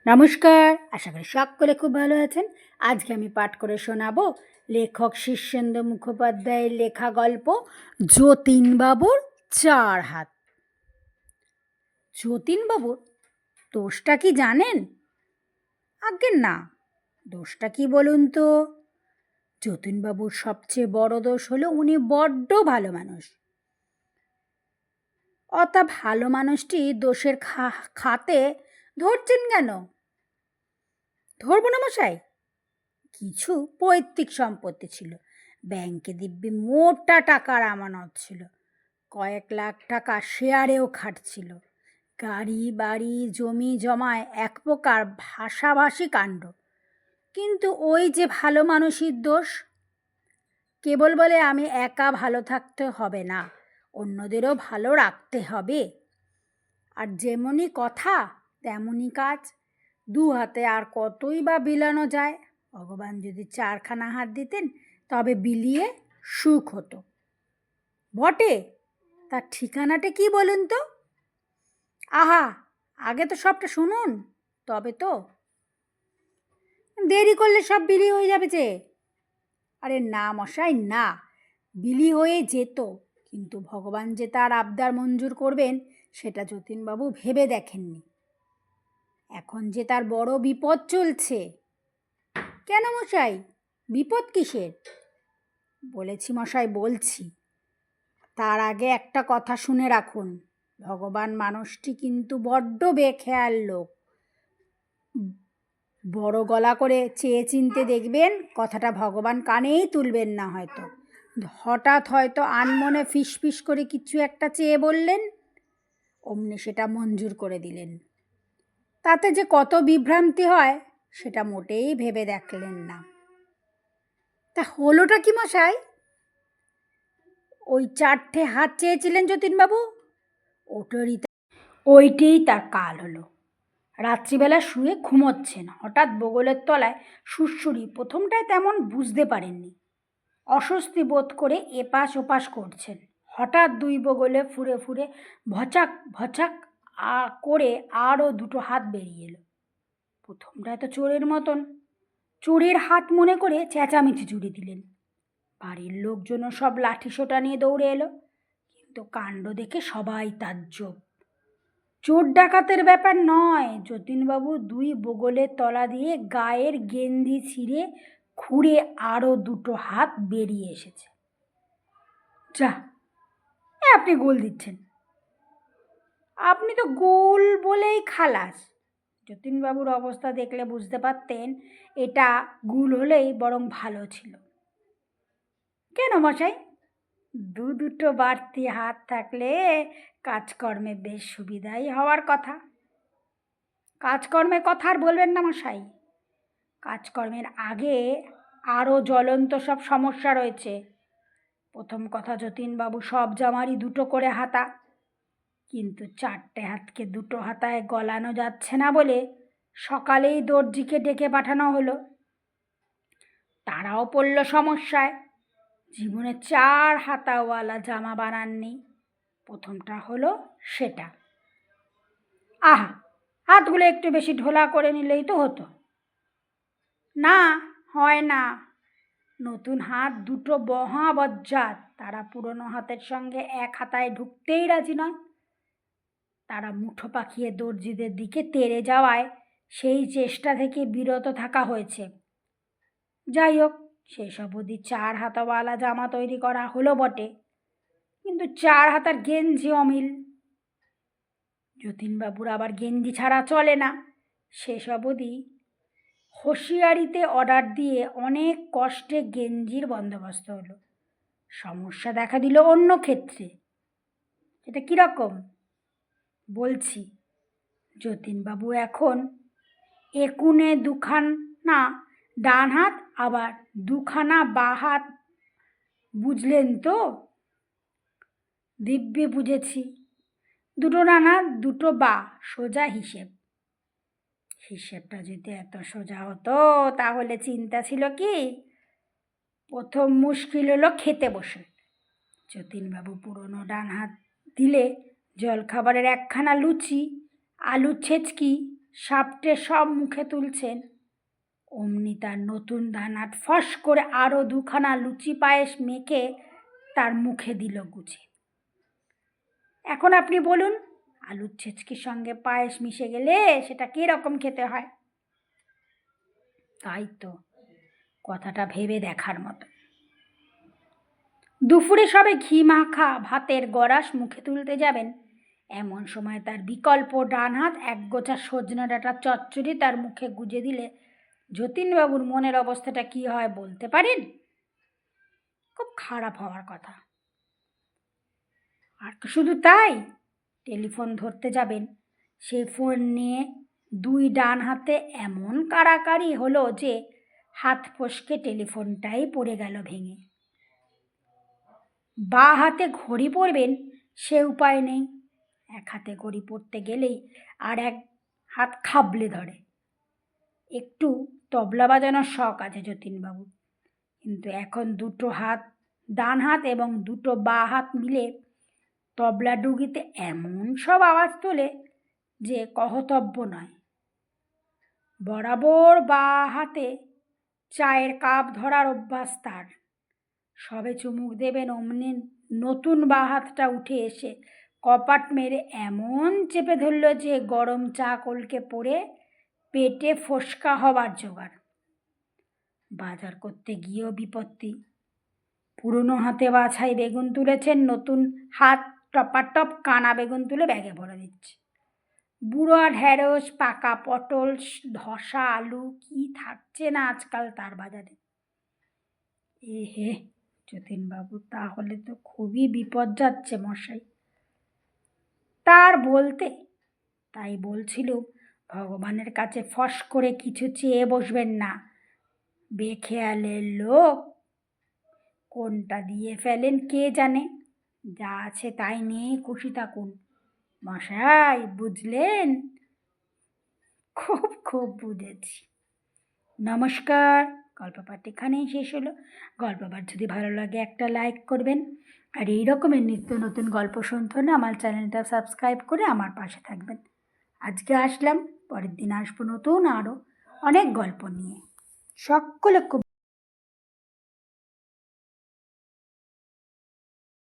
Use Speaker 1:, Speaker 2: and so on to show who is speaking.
Speaker 1: নমস্কার, আশা করি সকলে খুব ভালো আছেন। আজকে আমি পাঠ করে শোনাবো লেখক শীর্ষেন্দু মুখোপাধ্যায়ের লেখা গল্প যতীনবাবুর 4 হাত। যতীনবাবুর দোষটা কি জানেন? আজ্ঞে না, দোষটা কি বলুন তো? যতীনবাবুর সবচেয়ে বড় দোষ হলো উনি বড্ড ভালো মানুষ। তা ভালো মানুষটি দোষের খাতে ধরছেন কেন? ধরব না মশাই, কিছু পৈতৃক সম্পত্তি ছিল, ব্যাংকে দিব্যি মোটা টাকার আমানত ছিল, কয়েক লাখ টাকা শেয়ারেও খাটছিল, গাড়ি বাড়ি জমি জমায় এক প্রকার ভাষাভাষী কাণ্ড। কিন্তু ওই যে ভালো মানুষের দোষ, কেবল বলে আমি একা ভালো থাকতে হবে না, অন্যদেরও ভালো রাখতে হবে। আর যেমনই কথা তেমনই কাজ, 2 হাতে আর কতই বা বিলানো যায়। ভগবান যদি 4খানা হাত দিতেন তবে বিলিয়ে সুখ হতো। বটে, তার ঠিকানাটা কি বলুন তো? আহা, আগে তো সবটা শুনুন, তবে তো। দেরি করলে সব বিলি হয়ে যাবে যে। আরে না মশাই না, বিলি হয়ে যেত, কিন্তু ভগবান যে তার আবদার মঞ্জুর করবেন সেটা যতীনবাবু ভেবে দেখেননি। এখন যে তার বড় বিপদ চলছে। কেন মশাই, বিপদ কিসের? বলেছি মশাই, বলছি। তার আগে একটা কথা শুনে রাখুন, ভগবান মানুষটি কিন্তু বড্ড বেখেয়াল লোক। বড় গলা করে চেয়ে চিনতে দেখবেন, কথাটা ভগবান কানেই তুলবেন না হয়তো। হঠাৎ হয়তো আনমনে ফিস করে কিছু একটা চেয়ে বললেন, অমনি সেটা মঞ্জুর করে দিলেন। তাতে যে কত বিভ্রান্তি হয় সেটা মোটেই ভেবে দেখলেন না। তা হলোটা কি মশাই? ওই 4টে হাত চেয়েছিলেন যতীনবাবু, ওইটাই তার কাল হলো। রাত্রিবেলা শুয়ে ঘুমোচ্ছেন, হঠাৎ বগলের তলায় সুড়সুড়ি। প্রথমটায় তেমন বুঝতে পারেননি, অস্বস্তি বোধ করে এপাশ ওপাশ করছেন। হঠাৎ 2 বগলে ফুরে ফুরে ভচাক ভচাক করে আরও 2টো হাত বেরিয়ে এলো। প্রথমটায় তো চোরের মতন, চোরের হাত মনে করে চেঁচামেচি জুড়ে দিলেন। বাড়ির লোকজনও সব লাঠি সোটা নিয়ে দৌড়ে এলো, কিন্তু কাণ্ড দেখে সবাই তাজ্জব। চোর ডাকাতের ব্যাপার নয়, যতীনবাবু 2 বগলের তলা দিয়ে গায়ের গেঞ্জি ছিঁড়ে খুঁড়ে আরও 2টো হাত বেরিয়ে এসেছে। যা, আপনি গোল দিচ্ছেন, আপনি তো গোল বলেই খালাস। যতীনবাবুর অবস্থা দেখলে বুঝতে পারতেন এটা গুল হলেই বরং ভালো ছিল। কেন মশাই? 2টো বাড়তি হাত থাকলে কাজকর্মে বেশ সুবিধাই হওয়ার কথা। কাজকর্মের কথা আর বলবেন না মশাই, কাজকর্মের আগে আরও জ্বলন্ত সব সমস্যা রয়েছে। প্রথম কথা, যতীনবাবু সব জামারই 2টো করে হাতা, কিন্তু 4টে হাতকে 2টো হাতায় গলানো যাচ্ছে না বলে সকালেই দর্জিকে ডেকে পাঠানো হলো। তারাও পড়ল সমস্যায়, জীবনে 4 হাতাওয়ালা জামা বানাননি। প্রথমটা হলো সেটা। আহা, হাতগুলো একটু বেশি ঢোলা করে নিলেই তো হতো। না, হয় না। নতুন হাত 2টো মহা বজ্জাত, তারা পুরনো হাতের সঙ্গে এক হাতায় ঢুকতেই রাজি নয়। তারা মুঠো পাকিয়ে দর্জিদের দিকে তেড়ে যাওয়ায় সেই চেষ্টা থেকে বিরত থাকা হয়েছে। যাই হোক, সেসব অবধি 4 হাতাওয়ালা জামা তৈরি করা হলো বটে, কিন্তু 4 হাতার গেঞ্জি অমিল। যতীনবাবুর আবার গেঞ্জি ছাড়া চলে না। সেসব অবধি হুঁশিয়ারিতে অর্ডার দিয়ে অনেক কষ্টে গেঞ্জির বন্দোবস্ত হলো। সমস্যা দেখা দিল অন্য ক্ষেত্রে। এটা কীরকম বলছি। যতীনবাবু এখন একুনে 2খানা ডান হাত, আবার 2খানা বাঁ হাত, বুঝলেন তো? দিব্যি বুঝেছি। 2টো ডান হাত 2টো বাঁ, সোজা হিসেব। হিসেবটা যদি এত সোজা হতো তাহলে চিন্তা ছিল কি? প্রথম মুশকিল হলো খেতে বসে। যতীনবাবু পুরনো ডান হাত দিলে জলখাবারের 1খানা লুচি, আলুর ছেচকি, সাপটে সব মুখে তুলছেন, অমনি তার নতুন দানাত ফস করে আরও দুখানা লুচি পায়েস মেখে তার মুখে দিল গুছে। এখন আপনি বলুন, আলুর ছেচকির সঙ্গে পায়েস মিশে গেলে সেটা কীরকম খেতে হয়? তাই তো, কথাটা ভেবে দেখার মতো। দুপুরে সবে ঘি মাখা ভাতের গড়াস মুখে তুলতে যাবেন, এমন সময় তার বিকল্প ডান হাত একগোছা সজনা ডাঁটা চচ্চড়ি তার মুখে গুজে দিলে যতীনবাবুর মনের অবস্থাটা কী হয় বলতে পারেন? খুব খারাপ হওয়ার কথা। আর শুধু তাই, টেলিফোন ধরতে যাবেন, সেই ফোন নিয়ে দুই ডান হাতে এমন কাড়াকাড়ি হলো যে হাত ফসকে টেলিফোনটাই পড়ে গেল ভেঙে। বাঁ হাতে ঘড়ি পরবেন সে উপায় নেই, এক হাতে ঘড়ি পরতে গেলেই আর এক হাত খাবলে ধরে। একটু তবলা বাজানোর শখ আছে যতীনবাবু, কিন্তু এখন দুটো হাত, ডান হাত এবং দুটো বাঁ হাত মিলে তবলা ডুগিতে এমন সব আওয়াজ তোলে যে কহতব্য নয়। বরাবর বাঁ হাতে চায়ের কাপ ধরার অভ্যাস তার। সবে চুমুক দেবেন অমনি নতুন বাঁ হাতটা উঠে এসে কপাট মেরে এমন চেপে ধরল যে গরম চা কলকে পড়ে পেটে ফোসকা হবার জোগাড়। বাজার করতে গিয়েও বিপত্তি। পুরনো হাতে বাছাই বেগুন তুলেছেন, নতুন হাত টপাটপ কানা বেগুন তুলে ব্যাগে ভরে দিচ্ছে। বুড়ো ঢেঁড়স, পাকা পটল, ধসা আলু, কি থাকছে না আজকাল তার বাজারে। হে যতীনবাবু, তাহলে তো খুবই বিপদ যাচ্ছে মশাই। তার বলতে, তাই বলছিলুম, ভগবানের কাছে ফস করে কিছু চেয়ে বসবেন না। বেখেয়ালের লোক কোনটা দিয়ে ফেলেন কে জানে। যা আছে তাই নিয়ে খুশি থাকুন মশাই, বুঝলেন? খুব খুব বুঝেছি। নমস্কার। গল্প পাঠ এখানেই শেষ হলো। গল্প পাঠ যদি ভালো লাগে একটা লাইক করবেন, আর এই রকমের নিত্য নতুন গল্প শুনতে হলে আমার চ্যানেলটা সাবস্ক্রাইব করে আমার পাশে থাকবেন। আজকে আসলাম, পরের দিন আসবো নতুন আরও অনেক গল্প নিয়ে। সকলে খুব